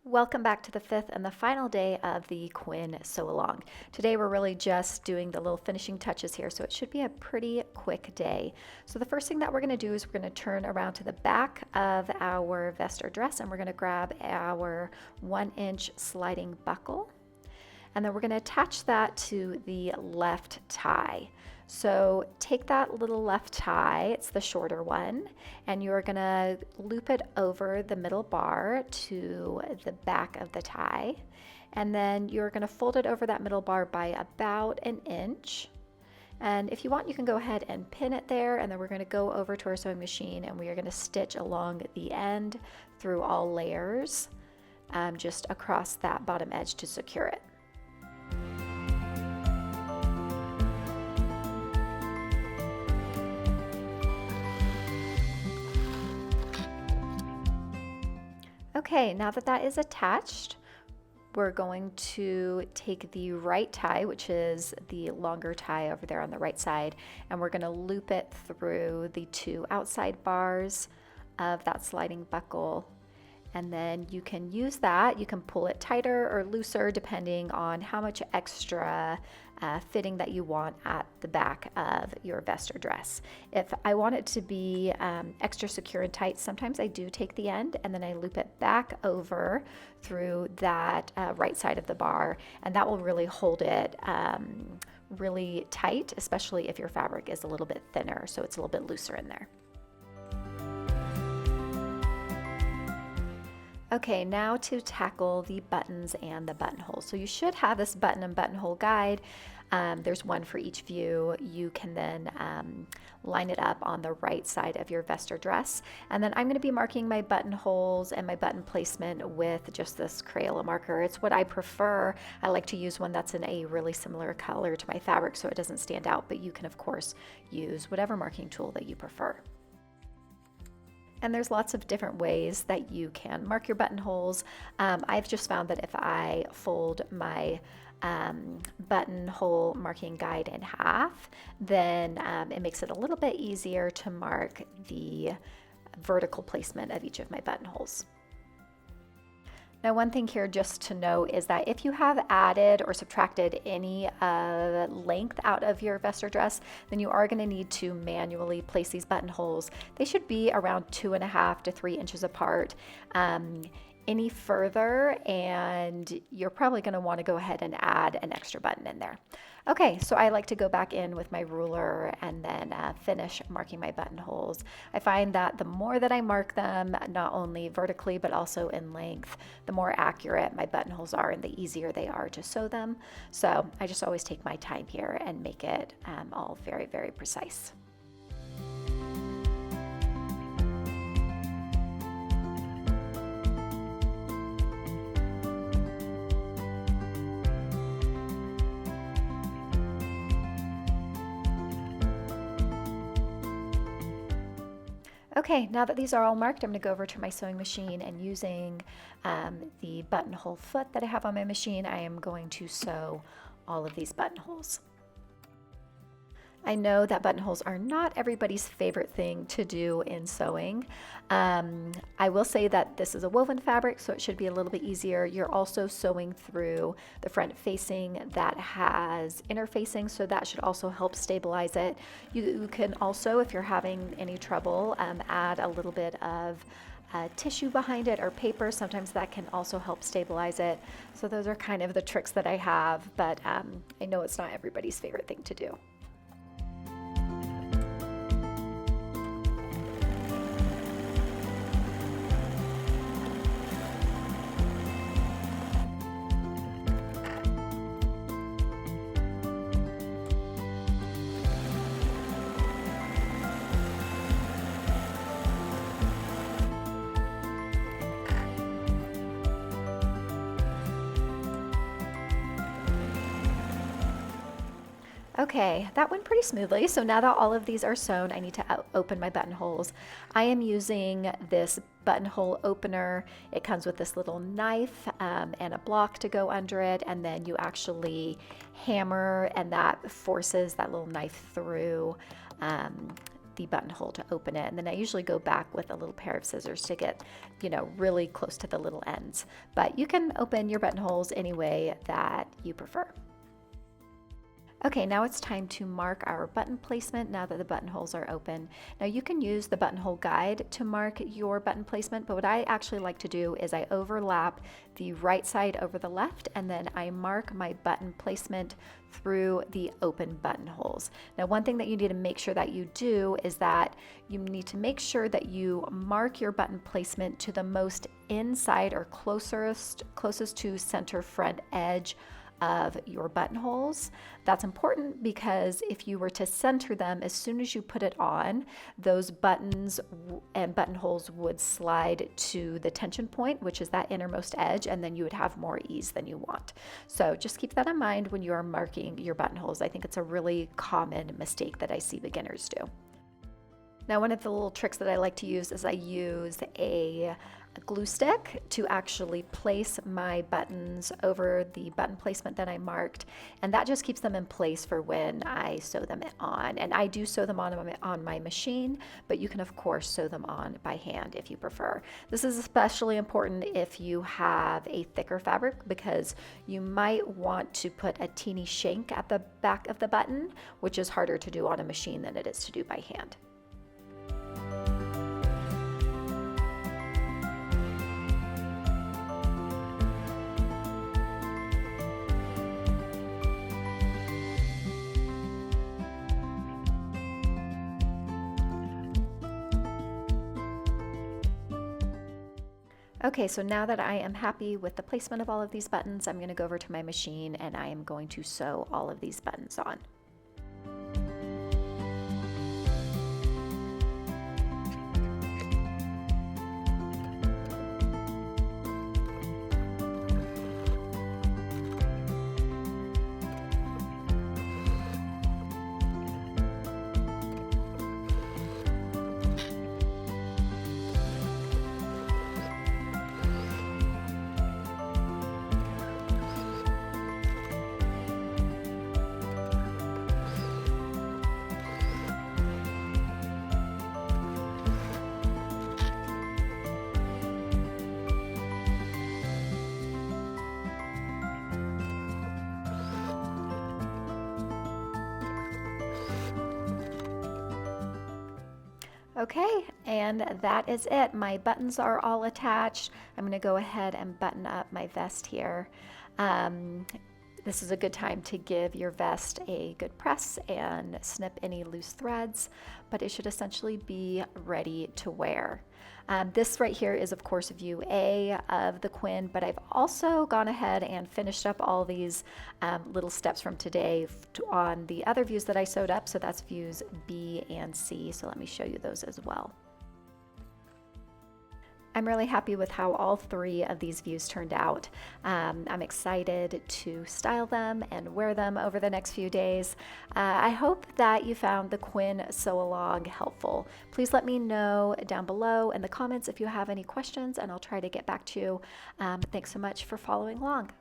Welcome back to the fifth and the final day of the Quinn Sewalong. Today we're really just doing the little finishing touches here, so it should be a pretty quick day. So the first thing that we're going to do is we're going to turn around to the back of our vest or dress, and we're going to grab our 1-inch sliding buckle, and then we're going to attach that to the left tie. So take that little left tie, it's the shorter one, and you're going to loop it over the middle bar to the back of the tie. And then you're going to fold it over that middle bar by about 1 inch. And if you want, you can go ahead and pin it there, and then we're going to go over to our sewing machine and we are going to stitch along the end through all layers, just across that bottom edge to secure it. Okay, now that that is attached, we're going to take the right tie, which is the longer tie over there on the right side, and we're going to loop it through the 2 outside bars of that sliding buckle. And then you can use that, you can pull it tighter or looser depending on how much extra fitting that you want at the back of your vest or dress. If I want it to be extra secure and tight, sometimes I do take the end and then I loop it back over through that right side of the bar, and that will really hold it really tight, especially if your fabric is a little bit thinner, so it's a little bit looser in there. Okay, now to tackle the buttons and the buttonholes. So you should have this button and buttonhole guide. There's one for each view. You can then line it up on the right side of your vest or dress. And then I'm going to be marking my buttonholes and my button placement with just this Crayola marker. It's what I prefer. I like to use one that's in a really similar color to my fabric so it doesn't stand out, but you can of course use whatever marking tool that you prefer. And there's lots of different ways that you can mark your buttonholes. I've just found that if I fold my buttonhole marking guide in half, then it makes it a little bit easier to mark the vertical placement of each of my buttonholes. Now, one thing here just to know is that if you have added or subtracted any length out of your vest or dress, then you are going to need to manually place these buttonholes. They should be around 2.5 to 3 inches apart. Any further, and you're probably going to want to go ahead and add an extra button in there. Okay, so I like to go back in with my ruler and then finish marking my buttonholes. I find that the more that I mark them, not only vertically but also in length, the more accurate my buttonholes are and the easier they are to sew them. So I just always take my time here and make it all very, very precise. Okay, now that these are all marked, I'm going to go over to my sewing machine, and using the buttonhole foot that I have on my machine, I am going to sew all of these buttonholes. I know that buttonholes are not everybody's favorite thing to do in sewing. I will say that this is a woven fabric, so it should be a little bit easier. You're also sewing through the front facing that has interfacing, so that should also help stabilize it. You can also, if you're having any trouble, add a little bit of tissue behind it or paper. Sometimes that can also help stabilize it. So those are kind of the tricks that I have, but I know it's not everybody's favorite thing to do. Okay, that went pretty smoothly. So now that all of these are sewn, I need to open my buttonholes. I am using this buttonhole opener. It comes with this little knife and a block to go under it, and then you actually hammer, and that forces that little knife through the buttonhole to open it. And then I usually go back with a little pair of scissors to get, really close to the little ends. But you can open your buttonholes any way that you prefer. Okay, now it's time to mark our button placement now that the buttonholes are open. Now you can use the buttonhole guide to mark your button placement, but what I actually like to do is I overlap the right side over the left, and then I mark my button placement through the open buttonholes. Now one thing that you need to make sure that you do is that you need to make sure that you mark your button placement to the most inside or closest to center front edge of your buttonholes. That's important because if you were to center them, as soon as you put it on, those buttons and buttonholes would slide to the tension point, which is that innermost edge, and then you would have more ease than you want. So just keep that in mind when you are marking your buttonholes. I think it's a really common mistake that I see beginners do. Now, one of the little tricks that I like to use is I use a glue stick to actually place my buttons over the button placement that I marked, and that just keeps them in place for when I sew them on. And I do sew them on my machine, but you can of course sew them on by hand if you prefer. This is especially important if you have a thicker fabric, because you might want to put a teeny shank at the back of the button, which is harder to do on a machine than it is to do by hand. Okay, so now that I am happy with the placement of all of these buttons, I'm going to go over to my machine and I am going to sew all of these buttons on. Okay, and that is it. My buttons are all attached. I'm going to go ahead and button up my vest here. This is a good time to give your vest a good press and snip any loose threads, but it should essentially be ready to wear. This right here is of course view A of the Quinn, but I've also gone ahead and finished up all these little steps from today on the other views that I sewed up, so that's views B and C, so let me show you those as well. I'm really happy with how all three of these views turned out. I'm excited to style them and wear them over the next few days. I hope that you found the Quinn Sewalong helpful. Please let me know down below in the comments if you have any questions, and I'll try to get back to you. Thanks so much for following along.